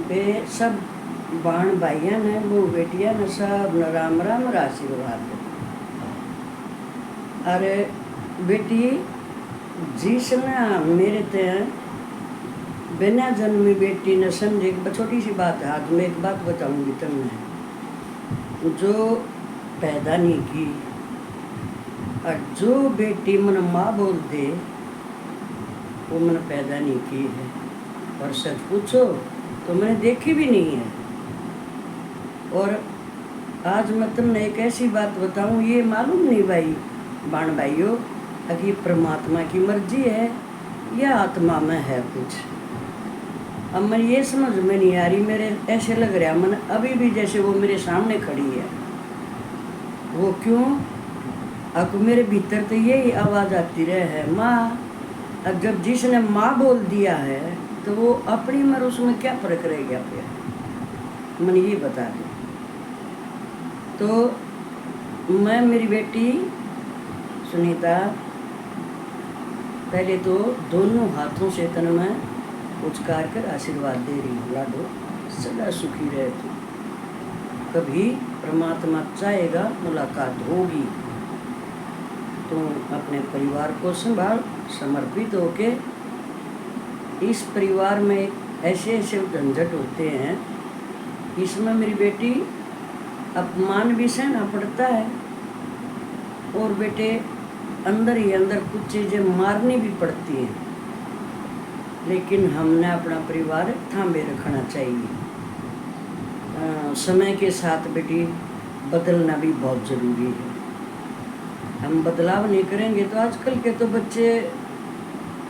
वे सब बाण भाइया ने वो बेटिया ने सब न राम राम आशीर्वाद। अरे बेटी जिसने मेरे ते बिना जन्मी बेटी ने समझे, छोटी सी बात है, आज मैं एक बात बताऊंगी तुमने, जो पैदा नहीं की और जो बेटी मन माँ बोल दे वो मैंने पैदा नहीं की है, और सच पूछो तो मैंने देखी भी नहीं है। और आज मैं तुमने एक ऐसी बात बताऊं, ये मालूम नहीं भाई बाण भाइयों कि परमात्मा की मर्जी है या आत्मा में है कुछ। अब मैं ये समझ में नहीं आ रही, मेरे ऐसे लग रहा मन अभी भी जैसे वो मेरे सामने खड़ी है। वो क्यों? अब मेरे भीतर तो यही आवाज़ आती रहे है माँ। अब जब जिसने माँ बोल दिया है तो वो अपनी मर उसमें क्या फर्क रह गया फिर, मैंने ये बता दी। तो मैं मेरी बेटी सुनीता पहले तो दोनों हाथों से तन में उचकार कर आशीर्वाद दे रही हूँ, लाडो सदा सुखी रहे तू। कभी परमात्मा चाहेगा मुलाकात होगी, तो अपने परिवार को संभाल, समर्पित होके। इस परिवार में ऐसे ऐसे झंझट होते हैं, इसमें मेरी बेटी अपमान भी सहना पड़ता है, और बेटे अंदर ही अंदर कुछ चीज़ें मारनी भी पड़ती हैं, लेकिन हमने अपना परिवार थामे रखना चाहिए। समय के साथ बेटी बदलना भी बहुत ज़रूरी है। हम बदलाव नहीं करेंगे तो आजकल के तो बच्चे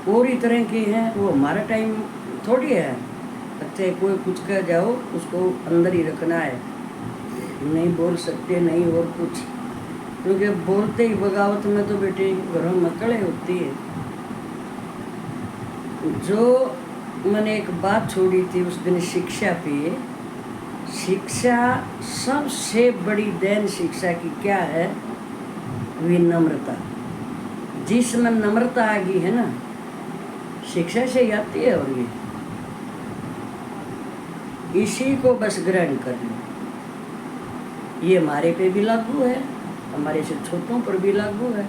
और ही तरह के हैं, वो हमारा टाइम थोड़ी है। बच्चे कोई कुछ कह जाओ उसको अंदर ही रखना है, नहीं बोल सकते नहीं और कुछ, क्योंकि बोलते ही बगावत में तो बेटे घरों में कड़े होती है। जो मैंने एक बात छोड़ी थी उस दिन शिक्षा पे, शिक्षा सबसे बड़ी देन शिक्षा की क्या है? विनम्रता। जिसमें नम्रता आ गई है ना, शिक्षा से ही आती है। और ये इसी को बस ग्रहण कर लो। ये हमारे पे भी लागू है, हमारे से छोटों पर भी लागू है।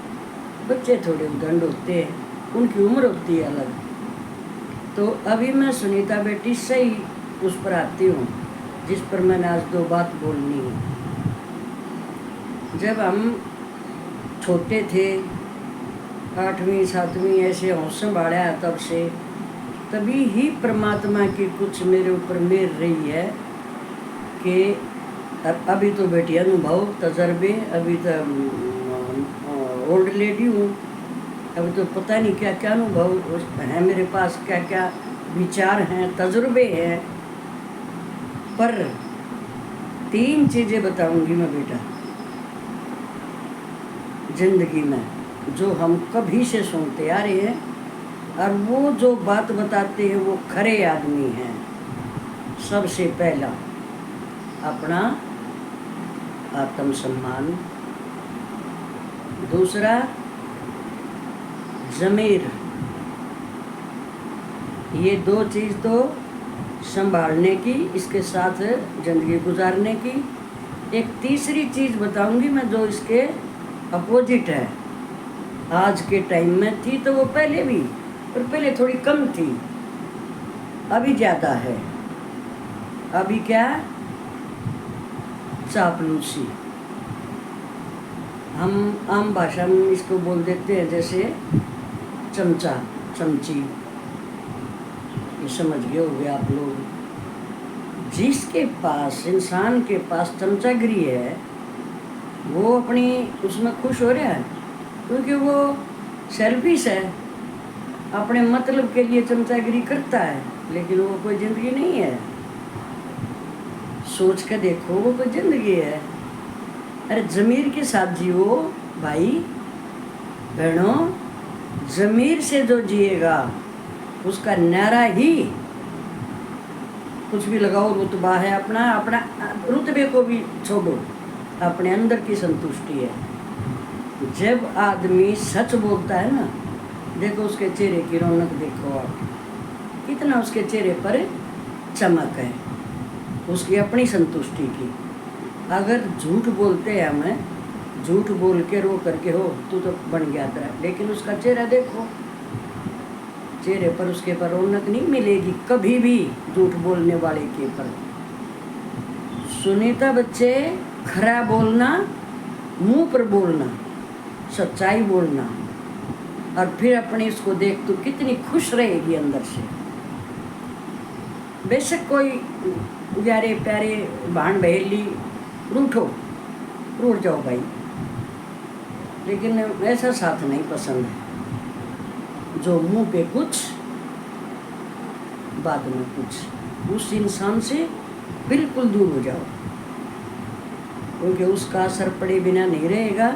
बच्चे थोड़े उदंड होते हैं, उनकी उम्र होती है अलग। तो अभी मैं सुनीता बेटी से ही उस पर आती हूँ जिस पर मैंने आज दो बात बोलनी है। जब हम छोटे थे, 8वीं 7वीं ऐसे होश संभाला है, तब से तभी ही परमात्मा की कुछ मेरे ऊपर मेर रही है कि अभी तो बेटी अनुभव तजर्बे, अभी तो ओल्ड लेडी हूँ, अभी तो पता नहीं क्या क्या अनुभव है मेरे पास, क्या क्या विचार हैं, तजुर्बे हैं। पर 3 चीज़ें बताऊंगी मैं बेटा जिंदगी में, जो हम कभी से सुनते आ रहे हैं, और वो जो बात बताते हैं वो खरे आदमी हैं। सबसे पहला अपना आत्मसम्मान, दूसरा ज़मीर। ये 2 चीज़ तो संभालने की, इसके साथ ज़िंदगी गुजारने की। एक तीसरी चीज़ बताऊंगी मैं जो इसके अपोजिट है। आज के टाइम में थी तो वो पहले भी, पर पहले थोड़ी कम थी, अभी ज़्यादा है। अभी क्या? चापलूसी। हम आम भाषा में इसको बोल देते हैं जैसे चमचा चमची, ये समझ गए होंगे आप लोग। जिसके पास, इंसान के पास चमचागिरी है, वो अपनी उसमें खुश हो रहा है, क्योंकि वो सेल्फिश है, अपने मतलब के लिए चमचागिरी करता है, लेकिन वो कोई ज़िंदगी नहीं है। सोच के देखो, वो कोई ज़िंदगी है? अरे ज़मीर के साथ जियो भाई बहनों। ज़मीर से जो जिएगा उसका नारा ही, कुछ भी लगाओ, रुतबा है अपना, अपना रुतबे को भी छोड़ो, अपने अंदर की संतुष्टि है। जब आदमी सच बोलता है ना, देखो उसके चेहरे की रौनक देखो आप, कितना उसके चेहरे पर चमक है। उसकी अपनी संतुष्टि की। अगर झूठ बोलते हैं हमें, झूठ बोल के रो करके हो तू तो बन गया तेरा, लेकिन उसका चेहरा देखो, चेहरे पर उसके पर रौनक नहीं मिलेगी कभी भी झूठ बोलने वाले के पर। सुनीता बच्चे, खरा बोलना, मुंह पर बोलना, सच्चाई बोलना, और फिर अपने इसको देख तू कितनी खुश रहेगी अंदर से। बेशक कोई प्यारे प्यारे भान बहेली रूठ जाओ भाई, लेकिन ऐसा साथ नहीं पसंद है जो मुंह पे कुछ बाद में कुछ। उस इंसान से बिल्कुल दूर हो जाओ, क्योंकि उसका असर पड़े बिना नहीं रहेगा।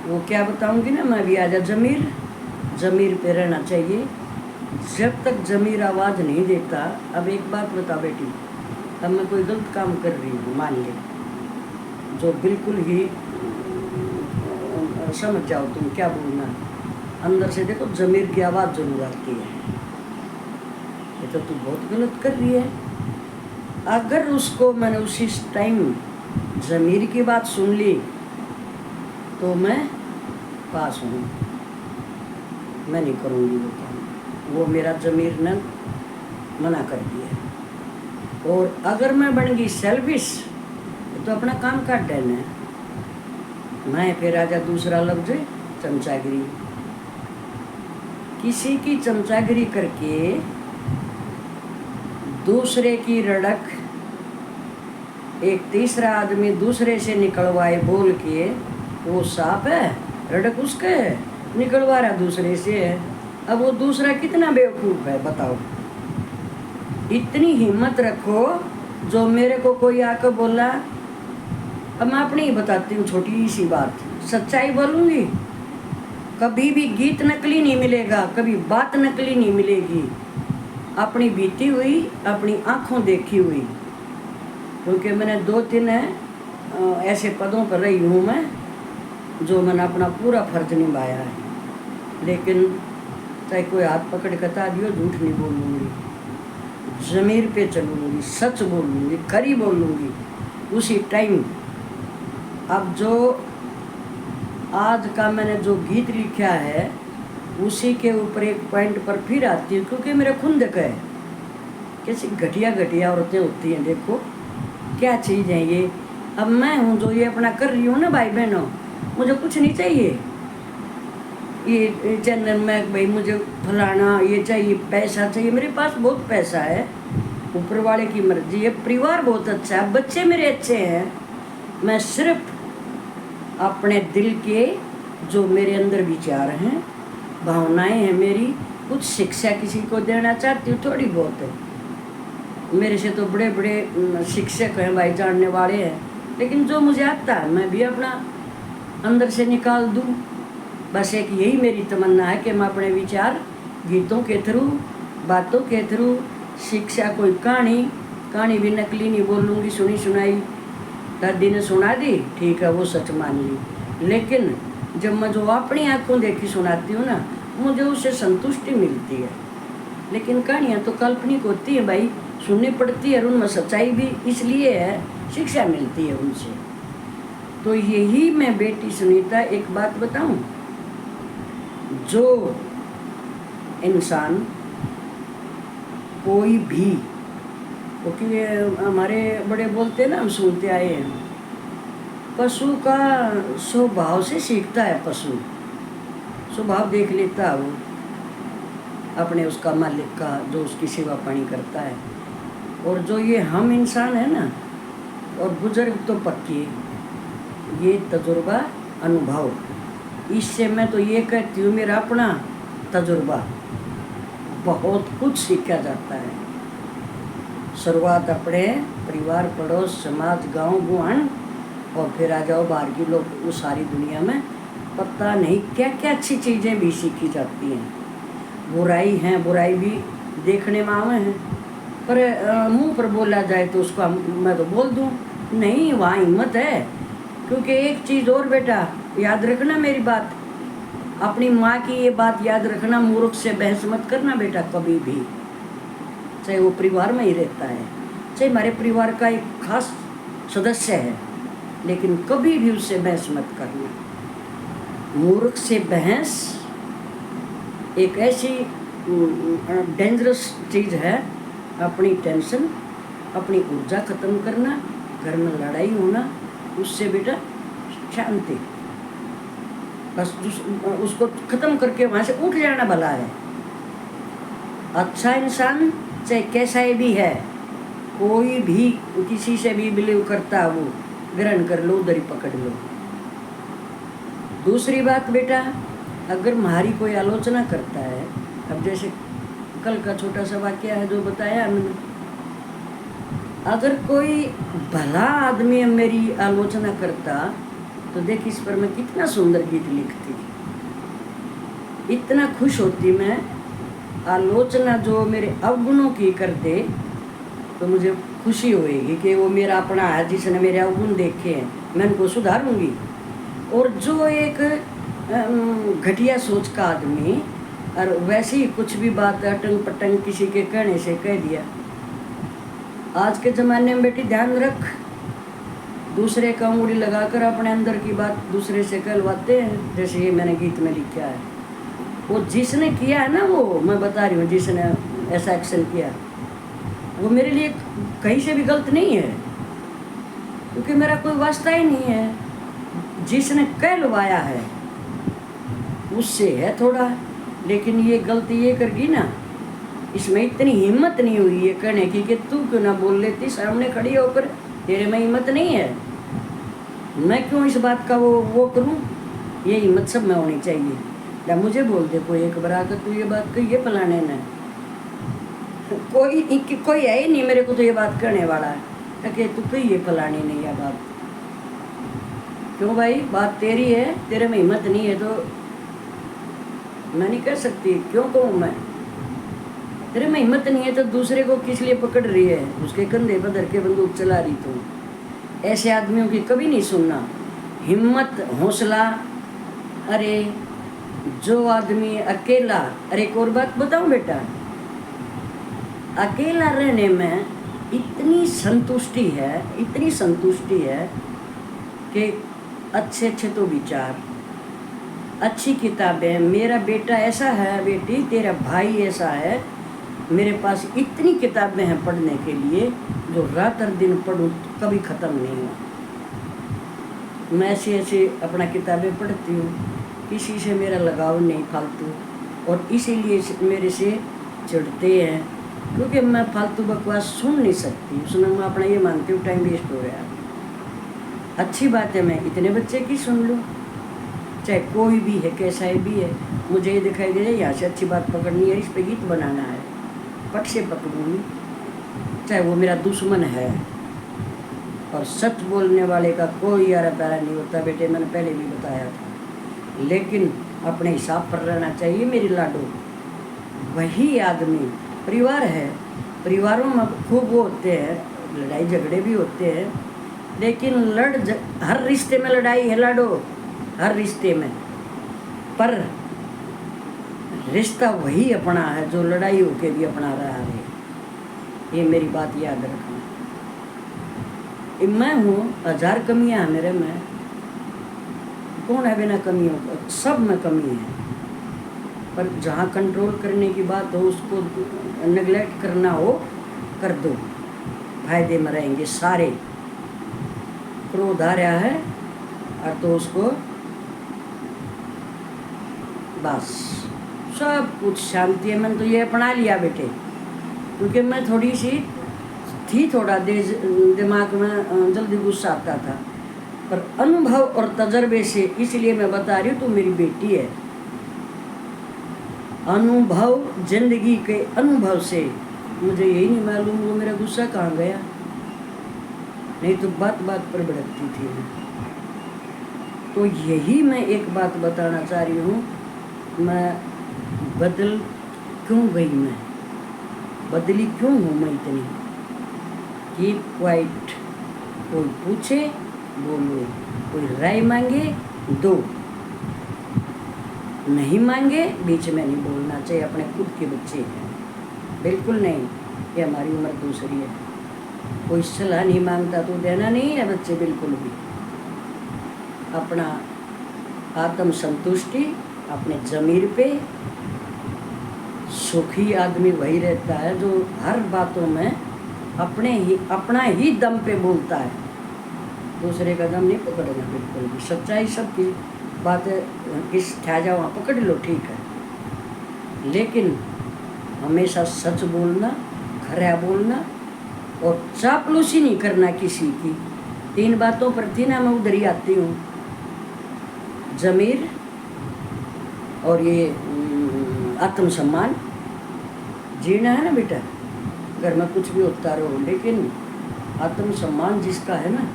वो क्या बताऊंगी ना मैं भी, आजा ज़मीर पे रहना चाहिए। जब तक ज़मीर आवाज़ नहीं देता। अब एक बात बता बेटी, अब मैं कोई गलत काम कर रही हूँ मान ले, जो बिल्कुल ही समझ जाओ तुम क्या बोलना, अंदर से देखो ज़मीर की आवाज़ जरूर आती है, ये तो तू बहुत गलत कर रही है। अगर उसको मैंने उसी टाइम ज़मीर की बात सुन ली तो मैं पास हूँ, मैं नहीं करूँगी वो काम, वो मेरा ज़मीर ने मना कर दिया। और अगर मैं बन गई सेल्फिश तो अपना काम काट देना है। मैं फिर आजा दूसरा लफ्ज चमचागिरी। किसी की चमचागिरी करके दूसरे की रड़क एक तीसरा आदमी दूसरे से निकलवाए बोल के, वो सांप है, रड़क उसके है, निकलवा रहा दूसरे से है। अब वो दूसरा कितना बेवकूफ़ है बताओ। इतनी हिम्मत रखो, जो मेरे को कोई आकर बोला, अब मैं अपनी ही बताती हूँ छोटी सी बात, सच्चाई बोलूँगी। कभी भी गीत नकली नहीं मिलेगा, कभी बात नकली नहीं मिलेगी, अपनी बीती हुई, अपनी आँखों देखी हुई। क्योंकि मैंने 2-3 ऐसे पदों पर रही हूँ मैं, जो मैंने अपना पूरा फर्ज निभाया है। लेकिन चाहे कोई हाथ पकड़ कता दियो, झूठ नहीं बोलूँगी, ज़मीर पे चलूँगी, सच बोलूँगी, खरी बोलूँगी उसी टाइम। अब जो आज का मैंने जो गीत लिखा है उसी के ऊपर एक पॉइंट पर फिर आती है, क्योंकि मेरा खुंदक है। कैसी घटिया औरतें होती हैं, देखो क्या चीज़ है ये। अब मैं हूँ जो ये अपना कर रही हूँ ना भाई बहनों, मुझे कुछ नहीं चाहिए ये चैनल में भाई मुझे फलाना ये चाहिए, पैसा चाहिए। मेरे पास बहुत पैसा है, ऊपर वाले की मर्जी है, परिवार बहुत अच्छा है, बच्चे मेरे अच्छे हैं। मैं सिर्फ अपने दिल के जो मेरे अंदर विचार हैं, भावनाएं हैं मेरी, कुछ शिक्षा किसी को देना चाहती हूँ, थोड़ी बहुत है। मेरे से तो बड़े बड़े शिक्षक हैं भाई, जानने वाले हैं, लेकिन जो मुझे आता है मैं भी अपना अंदर से निकाल दूँ। बस एक यही मेरी तमन्ना है कि मैं अपने विचार गीतों के थ्रू, बातों के थ्रू, शिक्षा, कोई कहानी भी नकली नहीं बोलूँगी, सुनी सुनाई दादी ने सुना दी, ठीक है वो सच मान ली। लेकिन जब मैं जो अपनी आँखों देखी सुनाती हूँ ना, मुझे उससे संतुष्टि मिलती है। लेकिन कहानियाँ तो काल्पनिक होती है भाई, सुननी पड़ती है, और उनमें सच्चाई भी इसलिए है, शिक्षा मिलती है उनसे। तो यही मैं बेटी सुनीता एक बात बताऊं, जो इंसान कोई भी, क्योंकि हमारे बड़े बोलते हैं ना, हम सुनते आए हैं, पशु का स्वभाव से सीखता है। पशु स्वभाव देख लेता है वो अपने उसका मालिक का, जो उसकी सेवा पानी करता है। और जो ये हम इंसान है ना, और बुजुर्ग तो पक्की, ये तजुर्बा अनुभव, इससे मैं तो ये कहती हूँ मेरा अपना तजुर्बा, बहुत कुछ सीखा जाता है। शुरुआत अपने परिवार, पड़ोस, समाज, गांव, गुआन, और फिर आ जाओ बाहर की लोग, वो सारी दुनिया में पता नहीं क्या क्या अच्छी चीज़ें भी सीखी जाती हैं। बुराई हैं, बुराई भी देखने में आवे हैं, पर मुंह पर बोला जाए तो उसको मैं तो बोल दूँ नहीं, वहाँ हिम्मत है। क्योंकि एक चीज़ और बेटा याद रखना मेरी बात, अपनी माँ की ये बात याद रखना, मूर्ख से बहस मत करना बेटा कभी भी, चाहे वो परिवार में ही रहता है, चाहे हमारे परिवार का एक खास सदस्य है, लेकिन कभी भी उससे बहस मत करना। मूर्ख से बहस एक ऐसी डेंजरस चीज़ है। अपनी टेंशन, अपनी ऊर्जा खत्म करना, घर में लड़ाई होना, उससे बेटा शांति, बस उसको खत्म करके वहाँ से उठ जाना भला है। अच्छा इंसान चाहे कैसा ही भी है, कोई भी किसी से भी बिलीव करता है, वो ग्रहण कर लो, उधर ही पकड़ लो। दूसरी बात बेटा, अगर हमारी कोई आलोचना करता है, अब जैसे कल का छोटा सा वाक्य है जो बताया मैंने, अगर कोई भला आदमी मेरी आलोचना करता तो देख इस पर मैं कितना सुंदर गीत लिखती, इतना खुश होती मैं। आलोचना जो मेरे अवगुणों की कर दे तो मुझे खुशी होएगी कि वो मेरा अपना है, जिसने मेरे अवगुण देखे हैं, मैं उनको सुधारूंगी। और जो एक घटिया सोच का आदमी और वैसे ही कुछ भी बात अटंग पटंग किसी के कहने से कह दिया, आज के ज़माने में बेटी ध्यान रख, दूसरे का उंगली लगाकर अपने अंदर की बात दूसरे से कहलवाते हैं। जैसे ये मैंने गीत में लिखा है, वो जिसने किया है ना, वो मैं बता रही हूँ, जिसने ऐसा एक्शन किया वो मेरे लिए कहीं से भी गलत नहीं है, क्योंकि मेरा कोई वास्ता ही नहीं है। जिसने कहलवाया है उससे है थोड़ा, लेकिन ये गलती ये करगी ना, इसमें इतनी हिम्मत नहीं हुई ये कहने की कि तू क्यों ना बोल लेती सामने खड़ी होकर, तेरे में हिम्मत नहीं है, मैं क्यों इस बात का वो करूं। ये हिम्मत सब में होनी चाहिए। या मुझे बोल दे कोई एक बार आकर, तू ये बात कही है फलाने ने, कोई है ही नहीं मेरे को तो ये बात करने वाला है कि तू कही है फलाने ने यह बात, क्यों भाई बात तेरी है, तेरे में हिम्मत नहीं है तो मैं नहीं कर सकती, क्यों कहूँ मैं, तेरे में हिम्मत नहीं है तो दूसरे को किस लिए पकड़ रही है, उसके कंधे पर धर के बंदूक चला रही। तो ऐसे आदमियों की कभी नहीं सुनना, हिम्मत हौसला। अरे जो आदमी अकेला, अरे एक और बात बताऊं बेटा, अकेला रहने में इतनी संतुष्टि है, इतनी संतुष्टि है कि अच्छे अच्छे तो विचार, अच्छी किताबें, मेरा बेटा ऐसा है, बेटी तेरा भाई ऐसा है, मेरे पास इतनी किताबें हैं पढ़ने के लिए जो रात और दिन पढ़ूं कभी ख़त्म नहीं हुआ। मैं ऐसे ऐसे अपना किताबें पढ़ती हूँ, किसी से मेरा लगाव नहीं फालतू, और इसीलिए मेरे से चिढ़ते हैं, क्योंकि मैं फालतू बकवास सुन नहीं सकती। उसमें मैं अपना ये मानती हूँ टाइम वेस्ट हो रहा है। अच्छी बात है मैं इतने बच्चे की सुन लूँ, चाहे कोई भी है कैसा ही भी है, मुझे ये दिखाई दे जाए यहाँ से अच्छी बात पकड़नी है, इस पर गीत बनाना है, पट से पकड़ूँगी, चाहे वो मेरा दुश्मन है। और सच बोलने वाले का कोई यारा प्यारा नहीं होता बेटे, मैंने पहले भी बताया था, लेकिन अपने हिसाब पर रहना चाहिए मेरी लाडो। वही आदमी, परिवार है, परिवारों में खूब वो होते हैं, लड़ाई झगड़े भी होते हैं, लेकिन हर रिश्ते में लड़ाई है लाडो, हर रिश्ते में, पर रिश्ता वही अपना है जो लड़ाई होके भी अपना रहा है। ये मेरी बात याद रखना। मैं हूँ, 1000 कमियाँ हैं मेरे में, कौन है बिना कमियों का, सब में कमी है, पर जहाँ कंट्रोल करने की बात हो, उसको नेगलेक्ट करना हो कर दो, फायदे में रहेंगे सारे। क्रोध आ रहा है और तो उसको बस सब कुछ शांति है। मैंने तो ये अपना लिया बेटे, क्योंकि मैं थोड़ी सी थी, थोड़ा दिमाग में जल्दी गुस्सा आता था, पर अनुभव और तजर्बे से, इसलिए मैं बता रही हूँ तू मेरी बेटी है। अनुभव, जिंदगी के अनुभव से मुझे यही नहीं मालूम वो मेरा गुस्सा कहाँ गया, नहीं तो बात बात पर भड़कती थी मैं। तो यही मैं एक बात बताना चाह रही हूँ, मैं बदल क्यों गई, मैं बदली क्यों हूँ मैं इतनी। कीप क्वाइट, कोई पूछे बोलो, कोई राय मांगे दो, नहीं मांगे बीच में नहीं बोलना चाहिए। अपने खुद के बच्चे हैं, बिल्कुल नहीं, ये हमारी उम्र दूसरी है। कोई सलाह नहीं मांगता तो देना नहीं है बच्चे बिल्कुल भी। अपना आत्म संतुष्टि, अपने ज़मीर पे सुखी आदमी वही रहता है जो हर बातों में अपना ही दम पे बोलता है, दूसरे का दम नहीं पकड़ना बिल्कुल भी। सच्चाई सबकी बातें किस ठा जाओ वहाँ पकड़ लो, ठीक है, लेकिन हमेशा सच बोलना, खरा बोलना और चापलूसी नहीं करना किसी की। 3 बातों पर थी ना, मैं उधर ही आती हूँ, ज़मीर और ये आत्मसम्मान। जीना है ना बेटा, घर में कुछ भी होता रहो, लेकिन आत्मसम्मान जिसका है ना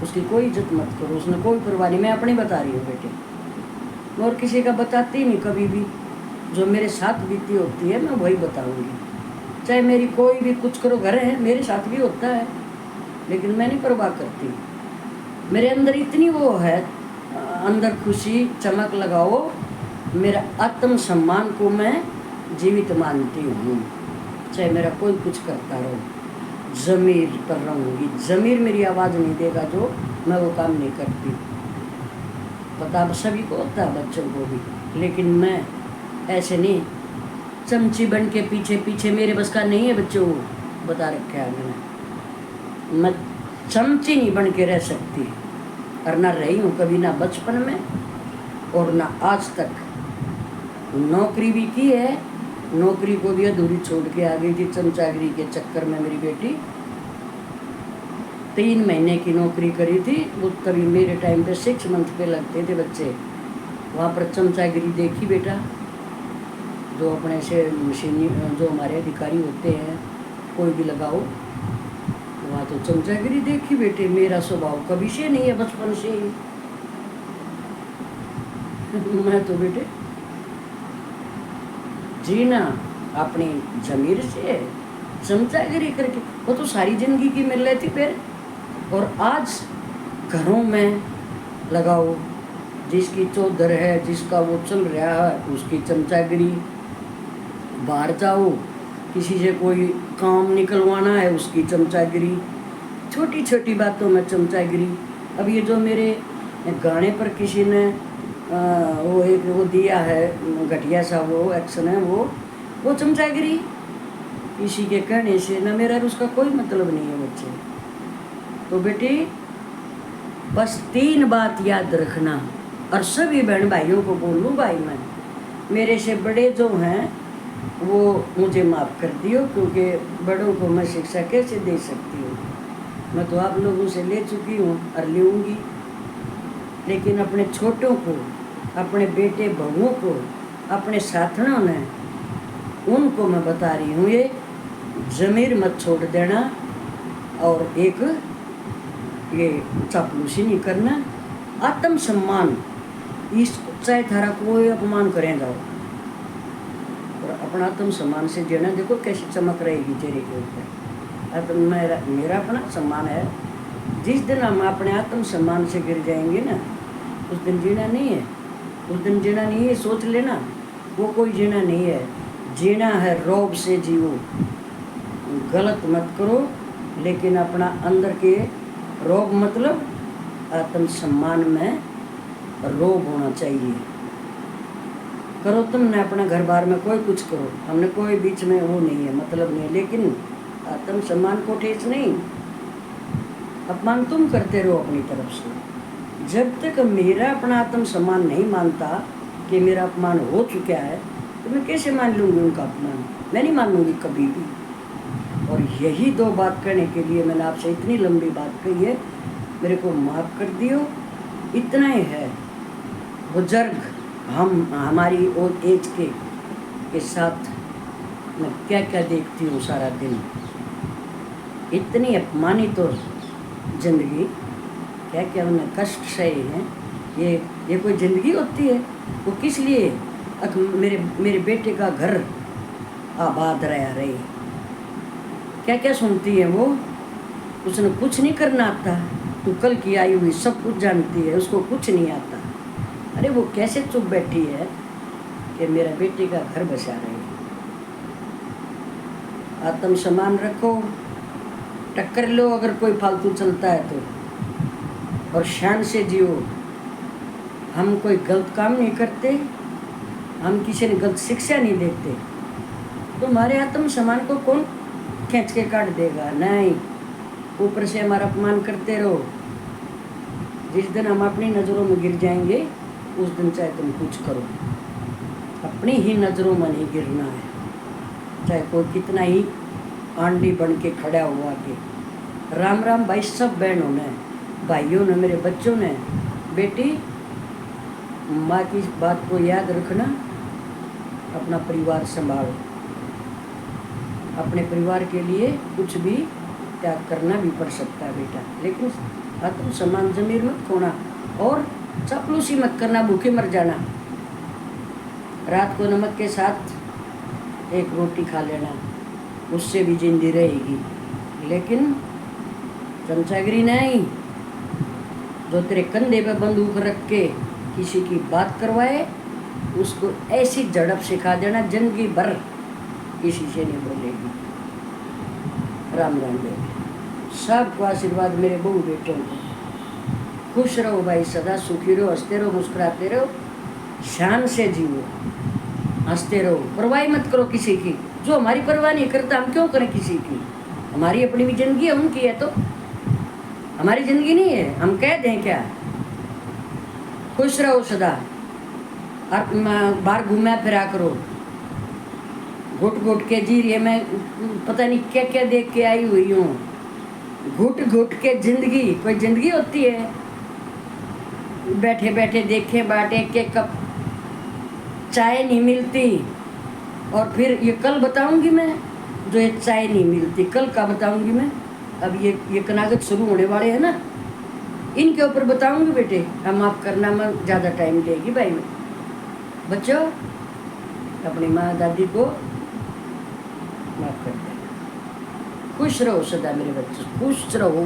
उसकी कोई इज्जत मत करो, उसने कोई परवाह नहीं। मैं अपनी बता रही हूँ बेटे, और किसी का बताती नहीं कभी भी। जो मेरे साथ बीती होती है मैं वही बताऊँगी, चाहे मेरी कोई भी कुछ करो घर है, मेरे साथ भी होता है, लेकिन मैं नहीं परवाह करती। मेरे अंदर इतनी वो है, अंदर खुशी चमक लगाओ, मेरा आत्मसम्मान को मैं जीवित मानती हूँ, चाहे मेरा कोई कुछ करता रहो, ज़मीर पर रहूँगी। ज़मीर मेरी आवाज़ नहीं देगा जो मैं वो काम नहीं करती। पता सभी को होता है, बच्चों को भी, लेकिन मैं ऐसे नहीं चमची बन के पीछे पीछे, मेरे बस का नहीं है बच्चों, बता रखा है मैंने। मैं चमची नहीं बन के रह सकती, और ना रही हूँ कभी, ना बचपन में और ना आज तक। नौकरी भी की है, नौकरी को भी अधूरी छोड़ के आ गई थी चमचागिरी के चक्कर में। मेरी बेटी 3 महीने की नौकरी करी थी, वो तभी मेरे टाइम पे 6 मंथ पे लगते थे बच्चे। वहाँ पर चमचागिरी देखी बेटा, जो अपने से मशीनी जो हमारे अधिकारी होते हैं कोई भी लगाओ, वहाँ तो चमचागिरी देखी बेटे। मेरा स्वभाव कभी से नहीं है, बचपन से ही। मैं तो बेटे जीना अपनी ज़मीर से, चमचागिरी करके वो तो सारी ज़िंदगी की मिल रही थी फिर। और आज घरों में लगाओ, जिसकी चौधर है, जिसका वो चल रहा है, उसकी चमचागिरी। बाहर जाओ, किसी से कोई काम निकलवाना है, उसकी चमचागिरी। छोटी छोटी बातों में चमचागिरी। अब ये जो मेरे गाने पर किसी ने वो एक वो दिया है घटिया सा वो एक्शन है, वो चमचागिरी। किसी के कहने से ना मेरा उसका कोई मतलब नहीं है बच्चे। तो बेटी बस 3 बात याद रखना, और सभी बहन भाइयों को बोलूँ, भाई मैं मेरे से बड़े जो हैं वो मुझे माफ़ कर दियो, क्योंकि बड़ों को मैं शिक्षा कैसे दे सकती हूँ। मैं तो आप लोगों से ले चुकी हूँ और लूँगी, लेकिन अपने छोटों को, अपने बेटे बहुओं को, अपने साथनों ने, उनको मैं बता रही हूँ, ये ज़मीर मत छोड़ देना, और एक ये चापलूसी नहीं करना। आत्मसम्मान, इस चाहे थारा कोई अपमान करें जाओ, और अपना आत्मसम्मान से जीना। देखो कैसी चमक रहेगी चेहरे के ऊपर। मेरा अपना सम्मान है। जिस दिन हम अपने आत्मसम्मान से गिर जाएंगे ना, उस दिन जीना नहीं है, उस दिन जीना नहीं है, सोच लेना, वो कोई जीना नहीं है। जीना है रौब से जियो, गलत मत करो, लेकिन अपना अंदर के रौब मतलब आत्मसम्मान में रौब होना चाहिए। करो तुमने अपना घर बार में कोई कुछ करो, हमने कोई बीच में वो नहीं है, मतलब नहीं है, लेकिन आत्मसम्मान को ठेस नहीं। अपमान तुम करते रहो अपनी तरफ से। जब तक मेरा अपना आत्मसम्मान नहीं मानता कि मेरा अपमान हो चुका है, तो मैं कैसे मान लूँगी उनका अपमान? मैं नहीं मानूंगी कभी भी। और यही 2 बात कहने के लिए मैंने आपसे इतनी लंबी बात कही है, मेरे को माफ़ कर दियो। इतना ही है। बुजुर्ग हमारी ओल्ड एज के साथ मैं क्या क्या देखती हूँ सारा दिन, इतनी अपमानित तो ज़िंदगी, क्या क्या उन्हें कष्ट सहे हैं। ये कोई ज़िंदगी होती है? वो किस लिए मेरे बेटे का घर आबाद रहे। क्या क्या सुनती है वो, उसने कुछ नहीं करना आता। तू कल की आई हुई सब कुछ जानती है, उसको कुछ नहीं आता। अरे वो कैसे चुप बैठी है कि मेरा बेटे का घर बसा रहे। आत्मसम्मान रखो, टक्कर लो अगर कोई फालतू चलता है तो, और शान से जियो। हम कोई गलत काम नहीं करते, हम किसी ने गलत शिक्षा नहीं देते, तो हमारे आत्म सम्मान को कौन खींच के काट देगा? नहीं, ऊपर से हमारा अपमान करते रहो। जिस दिन हम अपनी नज़रों में गिर जाएंगे उस दिन चाहे तुम कुछ करो, अपनी ही नज़रों में नहीं गिरना है, चाहे कोई कितना ही आंधी बन के खड़ा हुआ के। राम राम भाई सब बहनों ने, भाइयों ने, मेरे बच्चों ने। बेटी, माँ की बात को याद रखना, अपना परिवार संभालो। अपने परिवार के लिए कुछ भी त्याग करना भी पड़ सकता है बेटा, लेकिन आत्म सम्मान जमीर मत खोना, और चापलूसी मत करना, भूखे मर जाना। रात को नमक के साथ एक रोटी खा लेना, उससे भी जिंदी रहेगी, लेकिन चमचागिरी नहीं। जो तेरे कंधे पे बंदूक रख के किसी की बात करवाए, उसको ऐसी झड़प सिखा देना जिंदगी भर किसी से नहीं बोलेगी। राम राम बेटे, सबको आशीर्वाद मेरे बहू बेटों को। खुश रहो भाई, सदा सुखी रहो, हंसते रहो, मुस्कुराते रहो, शान से जियो, हंसते रहो, परवाह मत करो किसी की। जो हमारी परवाह नहीं करता हम क्यों करें किसी की? हमारी अपनी भी जिंदगी है, उनकी है तो हमारी जिंदगी नहीं है, हम कह दें क्या? खुश रहो सदा, और बाहर घूमा फिरा करो, घुट घुट के जी रही है। मैं पता नहीं क्या क्या देख के आई हुई हूँ, घुट घुट के जिंदगी। कोई जिंदगी होती है? बैठे बैठे देखे बाट एक एक कप चाय नहीं मिलती, और फिर ये कल बताऊंगी मैं, जो ये चाय नहीं मिलती कल का बताऊंगी मैं। अब ये कनागत शुरू होने वाले हैं ना, इनके ऊपर बताऊंगी बेटे। अब माफ़ करना, मैं ज़्यादा टाइम लेगी भाई। बच्चों, अपनी माँ दादी को माफ़ कर दे। खुश रहो सदा मेरे बच्चे, खुश रहो।